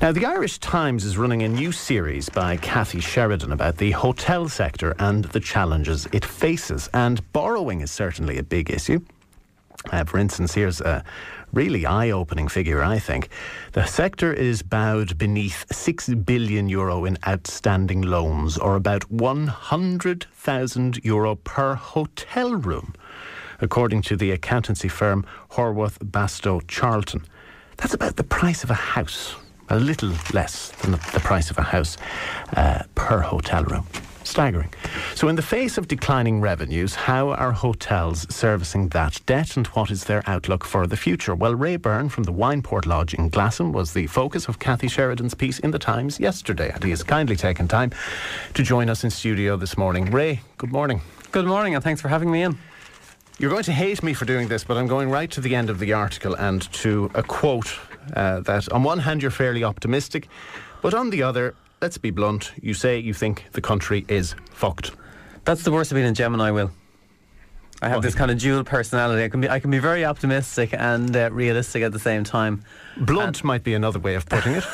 Now, the Irish Times is running a new series by Cathy Sheridan about the hotel sector and the challenges it faces. And borrowing is certainly a big issue. For instance, here's a really eye-opening figure, I think. The sector is bowed beneath €6 billion in outstanding loans, or about €100,000 per hotel room, according to the accountancy firm Horwath Bastow Charlton. That's about the price of a house. A little less than the price of a house per hotel room. Staggering. So in the face of declining revenues, how are hotels servicing that debt, and what is their outlook for the future? Well, Ray Byrne from the Wineport Lodge in Glasson was the focus of Cathy Sheridan's piece in the Times yesterday, and he has kindly taken time to join us in studio this morning. Ray, good morning. Good morning, and thanks for having me in. You're going to hate me for doing this, but I'm going right to the end of the article and to a quote that on one hand you're fairly optimistic, but on the other, let's be blunt, you say you think the country is fucked. That's the worst of being a Gemini, Will. I have this kind of dual personality. I can be very optimistic and realistic at the same time. Blunt might be another way of putting it.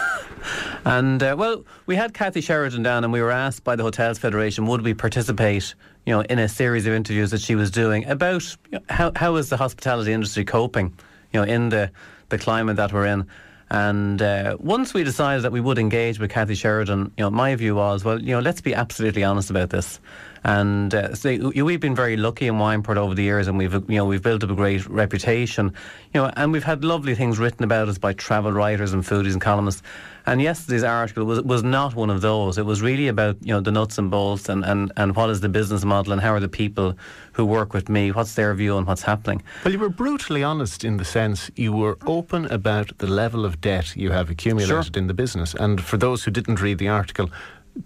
And well, we had Cathy Sheridan down, and we were asked by the Hotels Federation would we participate, in a series of interviews that she was doing about how is the hospitality industry coping, in the climate that we're in. And once we decided that we would engage with Cathy Sheridan, my view was, well, let's be absolutely honest about this. And we've been very lucky in Wineport over the years, and we've built up a great reputation, and we've had lovely things written about us by travel writers and foodies and columnists. And yesterday's article was not one of those. It was really about the nuts and bolts and what is the business model and how are the people who work with me, what's their view on what's happening. Well, you were brutally honest in the sense you were open about the level of debt you have accumulated in the business. And for those who didn't read the article,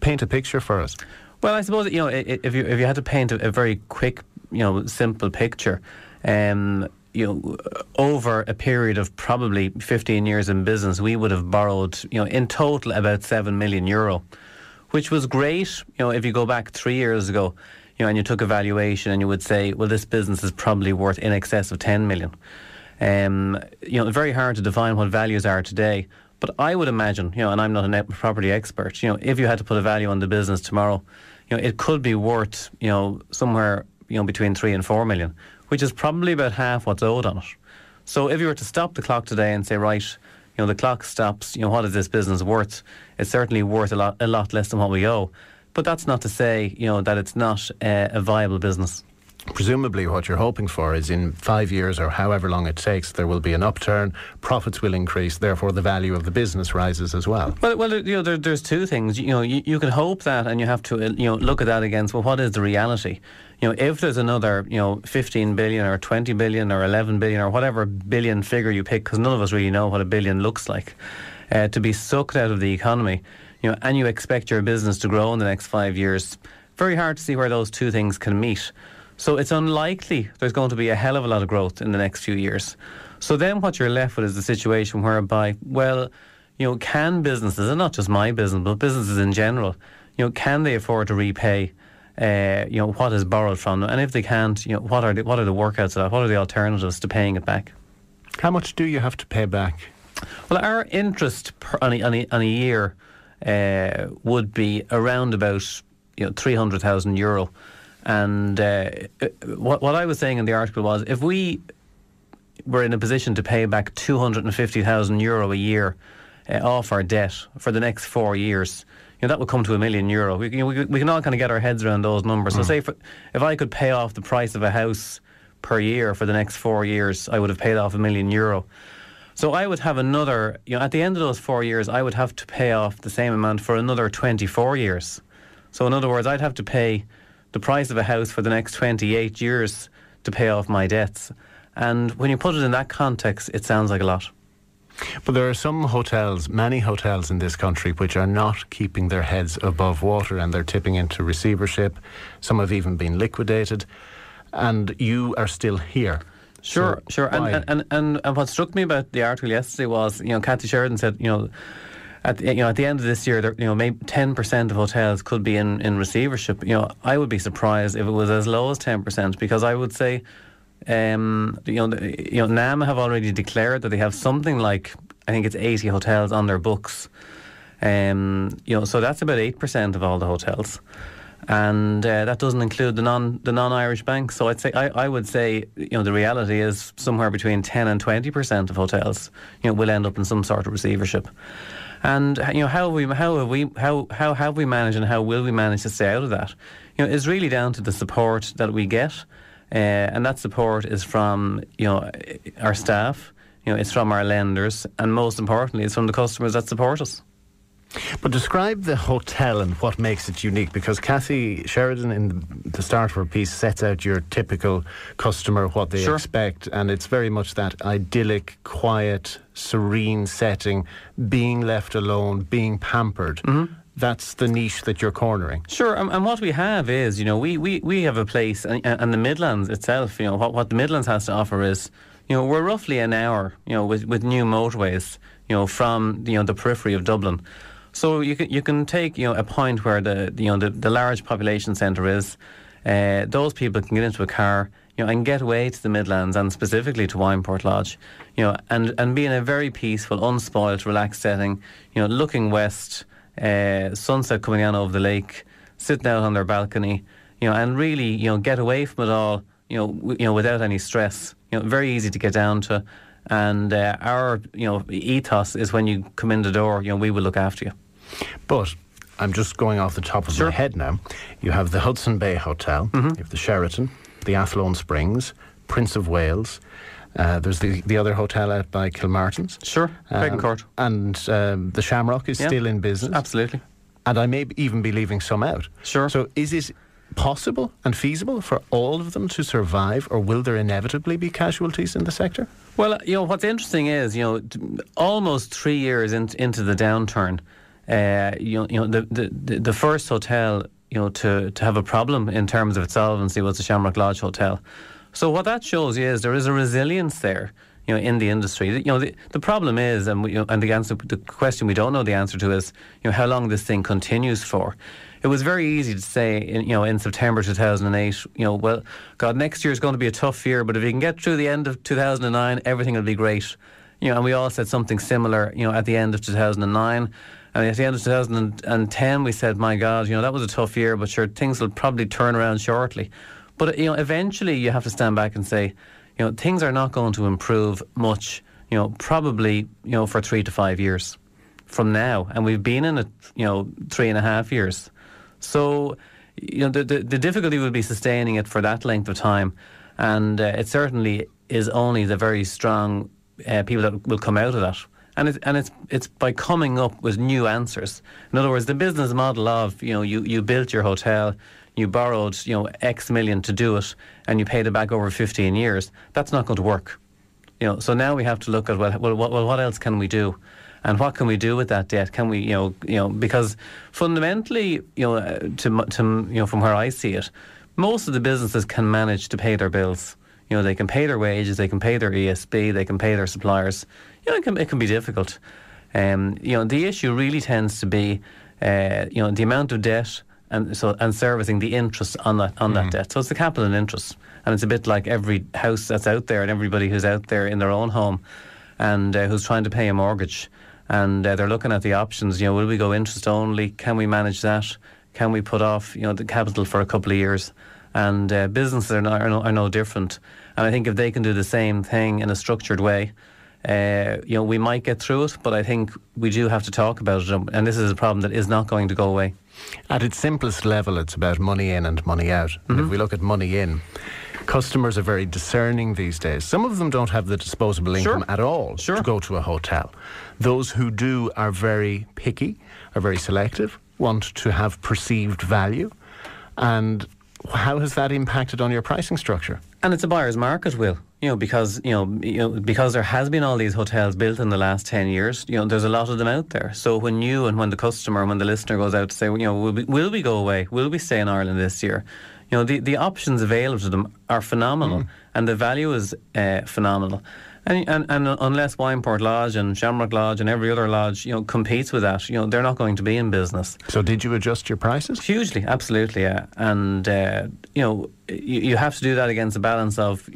paint a picture for us. Well, I suppose if you had to paint a very quick, simple picture, over a period of probably 15 years in business, we would have borrowed, in total about €7 million, which was great. If you go back 3 years ago, and you took a valuation and you would say, well, this business is probably worth in excess of 10 million. Very hard to define what values are today. But I would imagine, and I'm not a property expert, if you had to put a value on the business tomorrow, it could be worth, somewhere, between 3 and 4 million, which is probably about half what's owed on it. So if you were to stop the clock today and say, right, the clock stops, what is this business worth? It's certainly worth a lot less than what we owe. But that's not to say, that it's not a viable business. Presumably what you're hoping for is in 5 years or however long it takes, there will be an upturn, profits will increase, therefore the value of the business rises as well. Well, there's two things. You can hope that, and you have to look at that against, well, what is the reality? If there's another 15 billion or 20 billion or 11 billion or whatever billion figure you pick, because none of us really know what a billion looks like, to be sucked out of the economy, and you expect your business to grow in the next 5 years, very hard to see where those two things can meet. So it's unlikely there's going to be a hell of a lot of growth in the next few years. So then what you're left with is the situation whereby, well, can businesses, and not just my business, but businesses in general, can they afford to repay, what is borrowed from them? And if they can't, what are the workouts of that? What are the alternatives to paying it back? How much do you have to pay back? Well, our interest on a year would be around about €300,000. And what I was saying in the article was, if we were in a position to pay back €250,000 a year off our debt for the next 4 years, that would come to €1 million. We can all kind of get our heads around those numbers. So say if I could pay off the price of a house per year for the next 4 years, I would have paid off €1 million. So I would have another, at the end of those 4 years, I would have to pay off the same amount for another 24 years. So in other words, I'd have to pay the price of a house for the next 28 years to pay off my debts. And when you put it in that context, it sounds like a lot. But there are some hotels, many hotels in this country, which are not keeping their heads above water, and they're tipping into receivership. Some have even been liquidated, and you are still here. Sure. And what struck me about the article yesterday was, Cathy Sheridan said, at the end of this year, maybe 10% of hotels could be in receivership. I would be surprised if it was as low as 10%, because I would say, NAM have already declared that they have something like, I think it's 80 hotels on their books So that's about 8% of all the hotels. And that doesn't include the non-Irish banks. So I would say the reality is somewhere between 10 and 20% of hotels will end up in some sort of receivership. And how have we managed and how will we manage to stay out of that? Is really down to the support that we get, and that support is from our staff, it's from our lenders, and most importantly, it's from the customers that support us. But describe the hotel and what makes it unique, because Cathy Sheridan in the start of her piece sets out your typical customer, what they expect, and it's very much that idyllic, quiet, serene setting, being left alone, being pampered. Mm-hmm. That's the niche that you're cornering. Sure, and what we have is, we have a place, and the Midlands itself, what the Midlands has to offer is, we're roughly an hour, with new motorways, from the periphery of Dublin. So you can take a point where the large population centre is. Those people can get into a car and get away to the Midlands and specifically to Wineport Lodge, and be in a very peaceful, unspoilt, relaxed setting. Looking west, sunset coming down over the lake, sitting out on their balcony, and really get away from it all, without any stress. Very easy to get down to. And our ethos is when you come in the door, we will look after you. But I'm just going off the top of my head now. You have the Hudson Bay Hotel, you have the Sheraton, the Athlone Springs, Prince of Wales. There's the other hotel out by Kilmartin's. Sure, Begancourt. And the Shamrock is still in business. Absolutely. And I may even be leaving some out. Sure. So is it possible and feasible for all of them to survive, or will there inevitably be casualties in the sector? Well, what's interesting is, almost 3 years into the downturn, the first hotel, to have a problem in terms of its solvency was the Shamrock Lodge Hotel. So what that shows you is there is a resilience there, in the industry. The problem is, and the question we don't know the answer to is, how long this thing continues for. It was very easy to say, in September 2008, well, God, next year is going to be a tough year, but if you can get through the end of 2009, everything will be great. And we all said something similar, at the end of 2009. And at the end of 2010, we said, my God, that was a tough year, but sure, things will probably turn around shortly. But, eventually you have to stand back and say, things are not going to improve much, probably, for 3 to 5 years from now. And we've been in it, 3.5 years. So, the difficulty would be sustaining it for that length of time. And it certainly is only the very strong people that will come out of that. And it's by coming up with new answers. In other words, the business model of, you built your hotel, you borrowed, X million to do it, and you paid it back over 15 years. That's not going to work. So now we have to look at, what else can we do? And what can we do with that debt? Can we, because fundamentally, from where I see it, most of the businesses can manage to pay their bills. They can pay their wages, they can pay their ESB, they can pay their suppliers. It can be difficult. The issue really tends to be, the amount of debt and servicing the interest on that debt. So it's the capital and interest, and it's a bit like every house that's out there and everybody who's out there in their own home, and who's trying to pay a mortgage, and they're looking at the options. Will we go interest only? Can we manage that? Can we put off the capital for a couple of years? And businesses are no different. And I think if they can do the same thing in a structured way, we might get through it. But I think we do have to talk about it, and this is a problem that is not going to go away. At its simplest level, it's about money in and money out. Mm-hmm. And if we look at money in, customers are very discerning these days. Some of them don't have the disposable income at all to go to a hotel. Those who do are very picky, are very selective, want to have perceived value. And how has that impacted on your pricing structure? And it's a buyer's market, Will. Because there has been all these hotels built in the last 10 years. There's a lot of them out there. So when the customer, when the listener goes out to say, will we go away? Will we stay in Ireland this year? The options available to them are phenomenal, and the value is phenomenal. And unless Wineport Lodge and Shamrock Lodge and every other lodge, competes with that, they're not going to be in business. So did you adjust your prices? Hugely, absolutely, yeah. And you have to do that against the balance of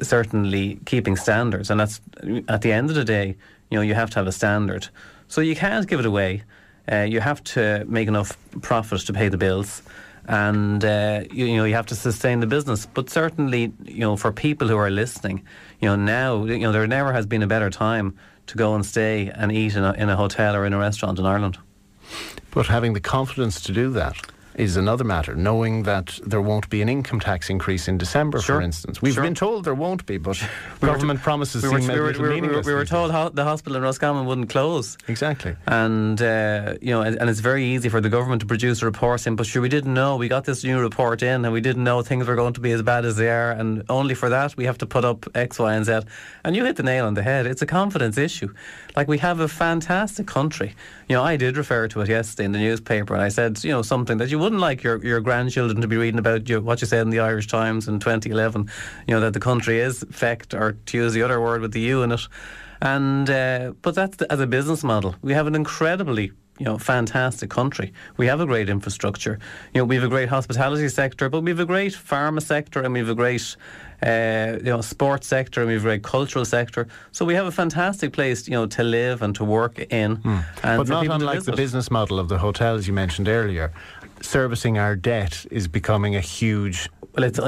certainly keeping standards, and that's at the end of the day, you have to have a standard. So you can't give it away. You have to make enough profit to pay the bills, and you have to sustain the business. But certainly, for people who are listening, now there never has been a better time to go and stay and eat in a hotel or in a restaurant in Ireland. But having the confidence to do that is another matter, knowing that there won't be an income tax increase in December, for instance. We've been told there won't be, but government promises seem meaningless. We were told the hospital in Roscommon wouldn't close. Exactly. And, and it's very easy for the government to produce a report saying, but sure, we didn't know. We got this new report in and we didn't know things were going to be as bad as they are, and only for that we have to put up X, Y and Z. And you hit the nail on the head. It's a confidence issue. Like, we have a fantastic country. I did refer to it yesterday in the newspaper, and I said, something that you wouldn't like your grandchildren to be reading about what you said in the Irish Times in 2011, that the country is fecked, or to use the other word with the U in it. And but that's as a business model. We have an incredibly fantastic country. We have a great infrastructure. We have a great hospitality sector, but we have a great pharma sector, and we have a great sports sector, and we have a great cultural sector. So we have a fantastic place, to live and to work in. And but not unlike the business model of the hotels you mentioned earlier, servicing our debt is becoming a huge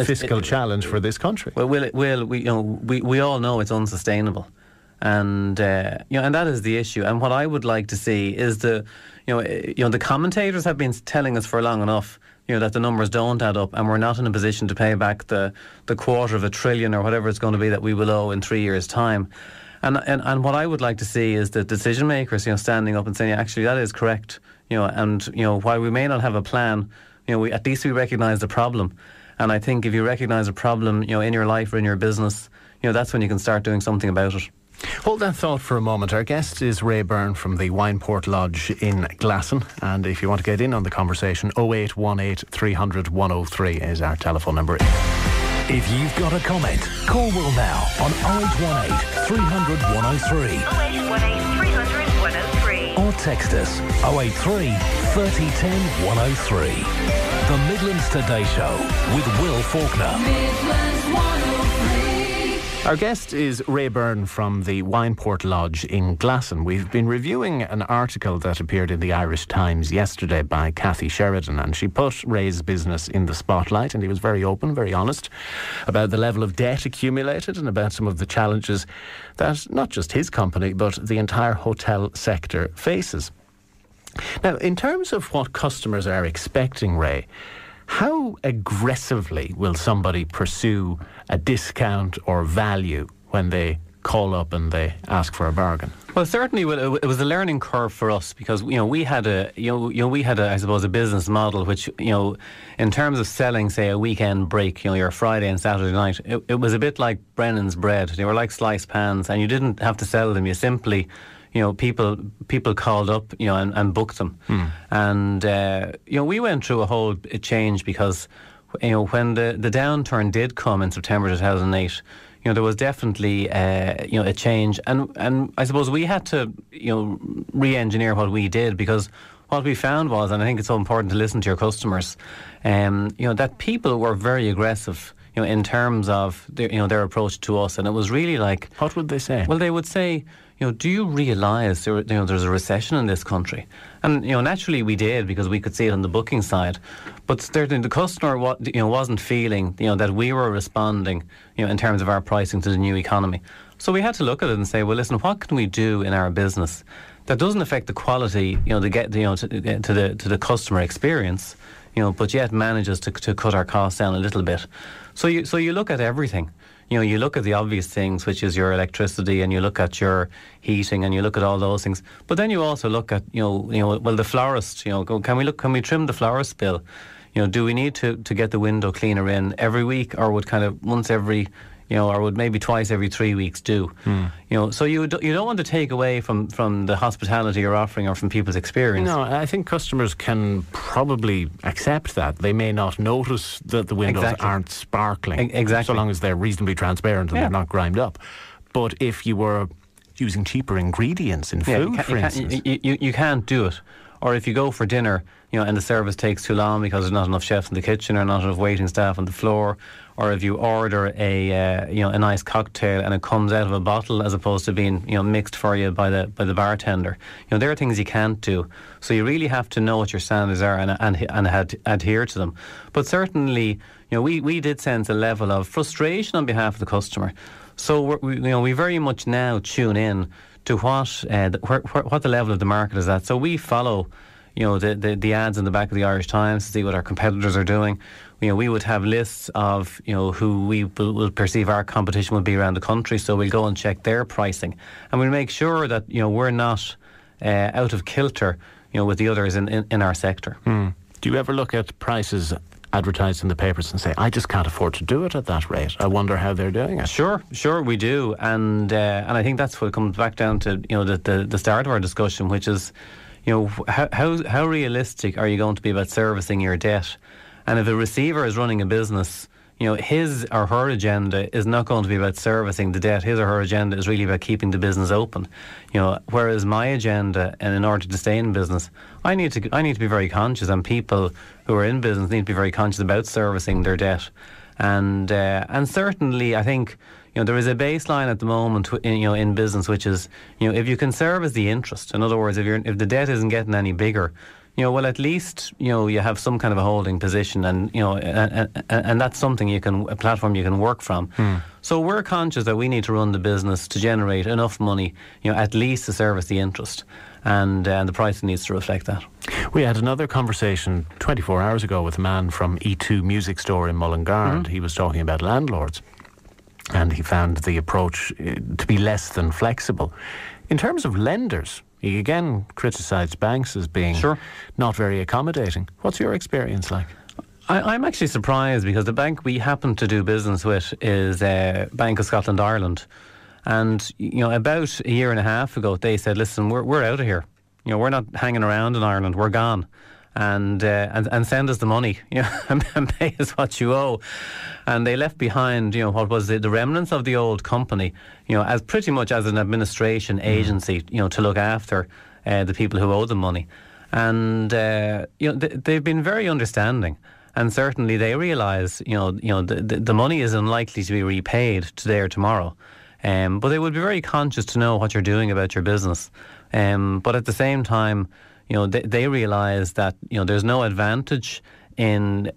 fiscal challenge for this country. Well, we all know it's unsustainable. And and that is the issue. And what I would like to see is the commentators have been telling us for long enough, that the numbers don't add up, and we're not in a position to pay back the $250 billion or whatever it's going to be that we will owe in 3 years' time. And what I would like to see is the decision makers, standing up and saying, actually, that is correct. And while we may not have a plan, at least we recognise the problem. And I think if you recognise a problem, in your life or in your business, that's when you can start doing something about it. Hold that thought for a moment. Our guest is Ray Byrne from the Wineport Lodge in Glasson, and if you want to get in on the conversation, 0818 300 103 is our telephone number. If you've got a comment, call Will now on 0818 300 103. 0818 300 103. Or text us 083 3010 103. The Midlands Today Show with Will Faulkner. Midlands 103. Our guest is Ray Byrne from the Wineport Lodge in Glasson. We've been reviewing an article that appeared in the Irish Times yesterday by Cathy Sheridan, and she put Ray's business in the spotlight, and he was very open, very honest about the level of debt accumulated and about some of the challenges that not just his company but the entire hotel sector faces. Now, in terms of what customers are expecting, Ray, how aggressively will somebody pursue a discount or value when they call up and they ask for a bargain? Well, certainly it was a learning curve for us, because we had a I suppose a business model which in terms of selling, say, a weekend break, your Friday and Saturday night, it was a bit like Brennan's bread. They were like sliced pans, and you didn't have to sell them. You simply people called up, and booked them. And, we went through a whole change because, when the downturn did come in September 2008, there was definitely, a change. And I suppose we had to, re-engineer what we did, because what we found was, and I think it's so important to listen to your customers, that people were very aggressive, in terms of their approach to us. And it was really like... What would they say? Well, they would say, do you realise there's a recession in this country? And naturally we did, because we could see it on the booking side. But certainly the customer wasn't feeling that we were responding in terms of our pricing to the new economy. So we had to look at it and say, well, listen, what can we do in our business that doesn't affect the quality to get to the customer experience, but yet manages to cut our costs down a little bit. So you look at everything. You look at the obvious things, which is your electricity, and you look at your heating, and you look at all those things. But then you also look at, well, the florist. Can we trim the florist bill? Do we need to get the window cleaner in every week, or would kind of once every, or would maybe twice every 3 weeks do? So you don't want to take away from the hospitality you're offering or from people's experience. No, I think customers can probably accept that. They may not notice that the windows aren't sparkling. Exactly. So long as they're reasonably transparent and they're not grimed up. But if you were using cheaper ingredients in food, for instance... You can't do it. or if you go for dinner, and the service takes too long because there's not enough chefs in the kitchen or not enough waiting staff on the floor, or if you order a nice cocktail and it comes out of a bottle as opposed to being mixed for you by the bartender, there are things you can't do. So you really have to know what your standards are and adhere to them. But certainly, we did sense a level of frustration on behalf of the customer. So we very much now tune in to what the level of the market is at. So we follow the ads in the back of the Irish Times to see what our competitors are doing. We would have lists of who we will perceive our competition will be around the country. So we'll go and check their pricing, and we'll make sure that we're not out of kilter with the others in our sector. Do you ever look at prices advertised in the papers and say, I just can't afford to do it at that rate? I wonder how they're doing it. Sure, we do, and I think that's what comes back down to the start of our discussion, which is how realistic are you going to be about servicing your debt? And if a receiver is running a business, his or her agenda is not going to be about servicing the debt. His or her agenda is really about keeping the business open. Whereas my agenda, and in order to stay in business, I need to be very conscious, and people who are in business need to be very conscious about servicing their debt. And certainly, I think there is a baseline at the moment in business, which is if you can service the interest. In other words, if the debt isn't getting any bigger, well, at least you have some kind of a holding position, and and that's something a platform you can work from. So we're conscious that we need to run the business to generate enough money, at least to service the interest, and the price needs to reflect that. We had another conversation 24 hours ago with a man from E2 Music Store in Mullingar. He was talking about landlords, and he found the approach to be less than flexible. In terms of lenders, he again criticised banks as being not very accommodating. What's your experience like? I'm actually surprised, because the bank we happen to do business with is Bank of Scotland Ireland. And about a year and a half ago, they said, listen, we're out of here. We're not hanging around in Ireland, we're gone. And send us the money, and pay us what you owe. And they left behind, what was the remnants of the old company, as pretty much as an administration agency, to look after the people who owe them money. And they've been very understanding, and certainly they realise, the money is unlikely to be repaid today or tomorrow. But they would be very conscious to know what you're doing about your business. But at the same time, they realise that there's no advantage in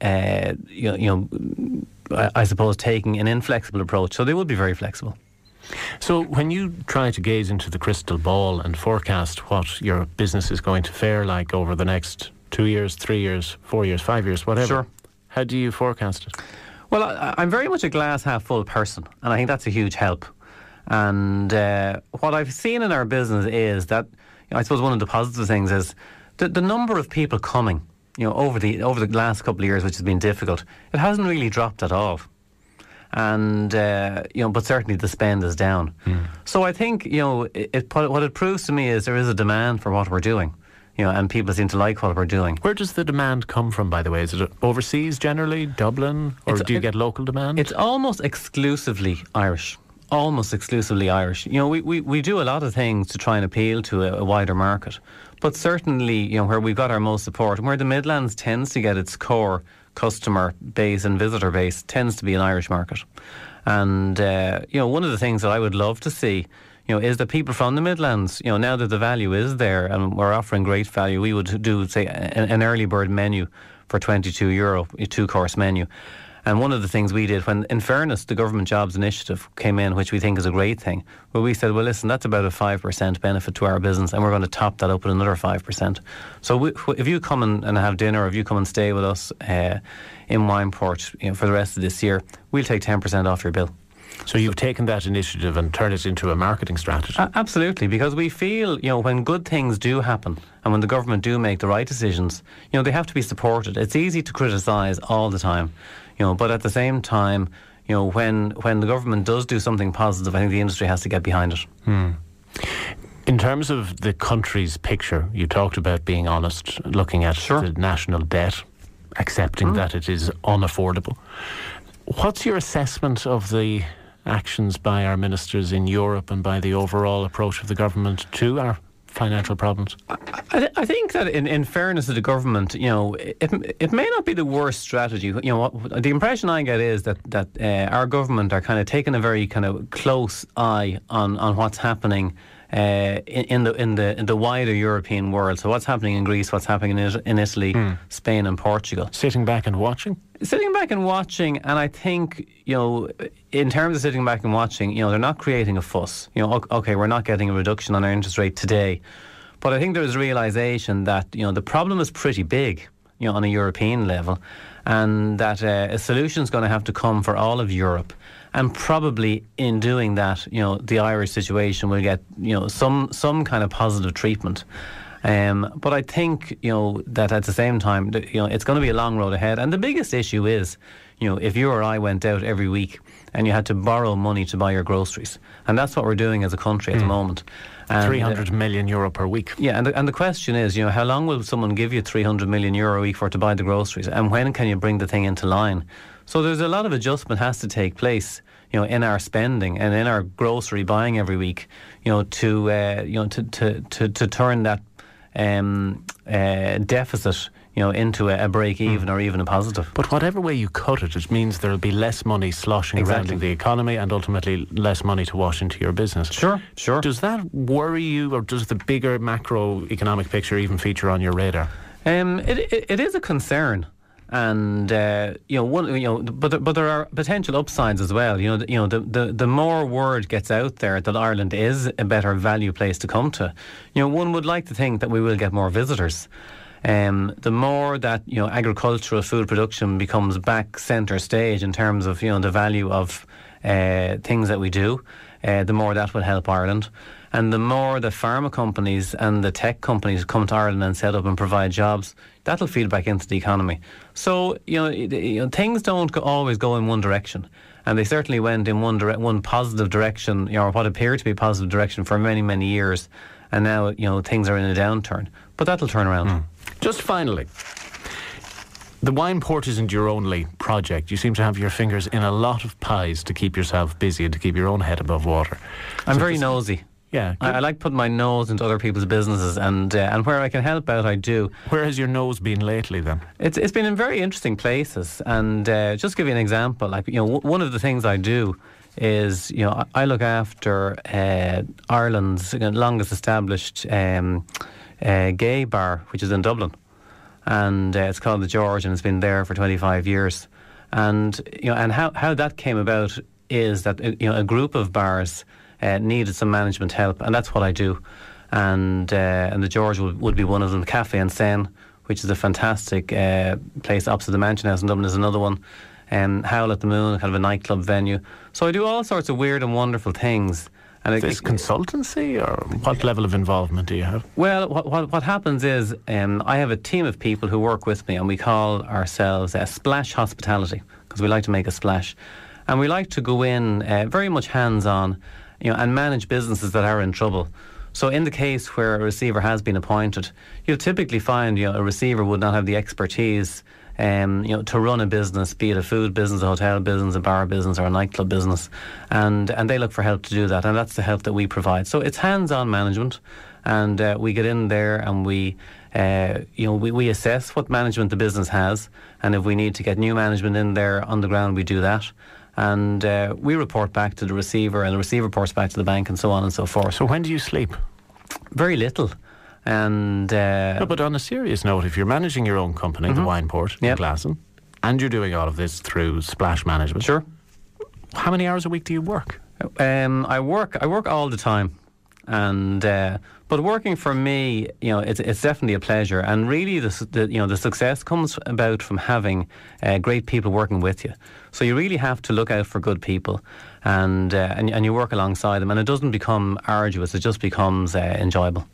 I suppose taking an inflexible approach. So they would be very flexible. So when you try to gaze into the crystal ball and forecast what your business is going to fare like over the next 2 years, 3 years, 4 years, 5 years, whatever, how do you forecast it? Well, I'm very much a glass half full person, and I think that's a huge help. And what I've seen in our business is that, I suppose one of the positive things is the number of people coming, over the last couple of years, which has been difficult, it hasn't really dropped at all. And but certainly the spend is down. So I think what it proves to me is there is a demand for what we're doing, and people seem to like what we're doing. Where does the demand come from, by the way? Is it overseas generally, Dublin, or do you get local demand? It's almost exclusively Irish. Almost exclusively Irish. We do a lot of things to try and appeal to a wider market, but certainly, where we've got our most support, and where the Midlands tends to get its core customer base and visitor base, tends to be an Irish market. And one of the things that I would love to see, is that people from the Midlands, now that the value is there and we're offering great value, we would do, say, an early bird menu for €22, a 2-course menu. And one of the things we did when, in fairness, the Government Jobs Initiative came in, which we think is a great thing, where we said, well, listen, that's about a 5% benefit to our business, and we're going to top that up with another 5%. So if you come and have dinner, or if you come and stay with us in Wineport for the rest of this year, we'll take 10% off your bill. So you've taken that initiative and turned it into a marketing strategy? Absolutely, because we feel, when good things do happen and when the government do make the right decisions, they have to be supported. It's easy to criticise all the time, but at the same time, when the government does do something positive, I think the industry has to get behind it. In terms of the country's picture, you talked about being honest, looking at the national debt, accepting that it is unaffordable. What's your assessment of the actions by our ministers in Europe and by the overall approach of the government to our financial problems? I think that in fairness to the government, it may not be the worst strategy. The impression I get is that our government are kind of taking a very kind of close eye on what's happening in the wider European world. So what's happening in Greece, what's happening in Italy, Spain and Portugal. Sitting back and watching? Sitting back and watching, and I think, in terms of sitting back and watching, they're not creating a fuss. Okay, we're not getting a reduction on our interest rate today. But I think there is a realisation that, the problem is pretty big, on a European level, and that a solution is going to have to come for all of Europe. And probably in doing that, the Irish situation will get, some kind of positive treatment. But I think, that at the same time, it's going to be a long road ahead. And the biggest issue is, if you or I went out every week and you had to borrow money to buy your groceries, and that's what we're doing as a country at the moment. And, 300 million euro per week. Yeah, and the question is, how long will someone give you 300 million euro a week for to buy the groceries, and when can you bring the thing into line? So there's a lot of adjustment has to take place, in our spending and in our grocery buying every week, to turn that deficit, into a break even or even a positive. But whatever way you cut it, it means there'll be less money sloshing around in the economy and ultimately less money to wash into your business. Sure. Does that worry you, or does the bigger macroeconomic picture even feature on your radar? It is a concern. And but there are potential upsides as well. The more word gets out there that Ireland is a better value place to come to, one would like to think that we will get more visitors. The more that agricultural food production becomes back centre stage in terms of the value of things that we do, the more that will help Ireland. And the more the pharma companies and the tech companies come to Ireland and set up and provide jobs, that'll feed back into the economy. So, things don't always go in one direction. And they certainly went in one positive direction, or what appeared to be a positive direction for many, many years. And now, things are in a downturn. But that'll turn around. Just finally, the wine port isn't your only project. You seem to have your fingers in a lot of pies to keep yourself busy and to keep your own head above water. I'm very nosy. Yeah, I like putting my nose into other people's businesses, and where I can help out, I do. Where has your nose been lately, then? It's been in very interesting places, and just give you an example. One of the things I do is, I look after Ireland's longest established gay bar, which is in Dublin, and it's called the George, and it's been there for 25 years. And and how that came about is that a group of bars needed some management help, and that's what I do. And the George would be one of them. Cafe and Sen, which is a fantastic place opposite the Mansion House in Dublin, is another one. Howl at the Moon, kind of a nightclub venue. So I do all sorts of weird and wonderful things. And is this consultancy, or what level of involvement do you have? Well, what happens is I have a team of people who work with me, and we call ourselves Splash Hospitality, because we like to make a splash. And we like to go in very much hands-on, and manage businesses that are in trouble. So in the case where a receiver has been appointed, you'll typically find a receiver would not have the expertise to run a business, be it a food business, a hotel business, a bar business, or a nightclub business, and they look for help to do that, and that's the help that we provide. So it's hands-on management, and we get in there and we assess what management the business has, and if we need to get new management in there on the ground, we do that. And we report back to the receiver, and the receiver reports back to the bank, and so on and so forth. So when do you sleep? Very little. And no, but on a serious note, if you're managing your own company, the wine port in Glasson, and you're doing all of this through Splash Management, sure. How many hours a week do you work? I work all the time, and but working for me, it's definitely a pleasure. And really, the success comes about from having great people working with you. So you really have to look out for good people, and you work alongside them, and it doesn't become arduous. It just becomes enjoyable.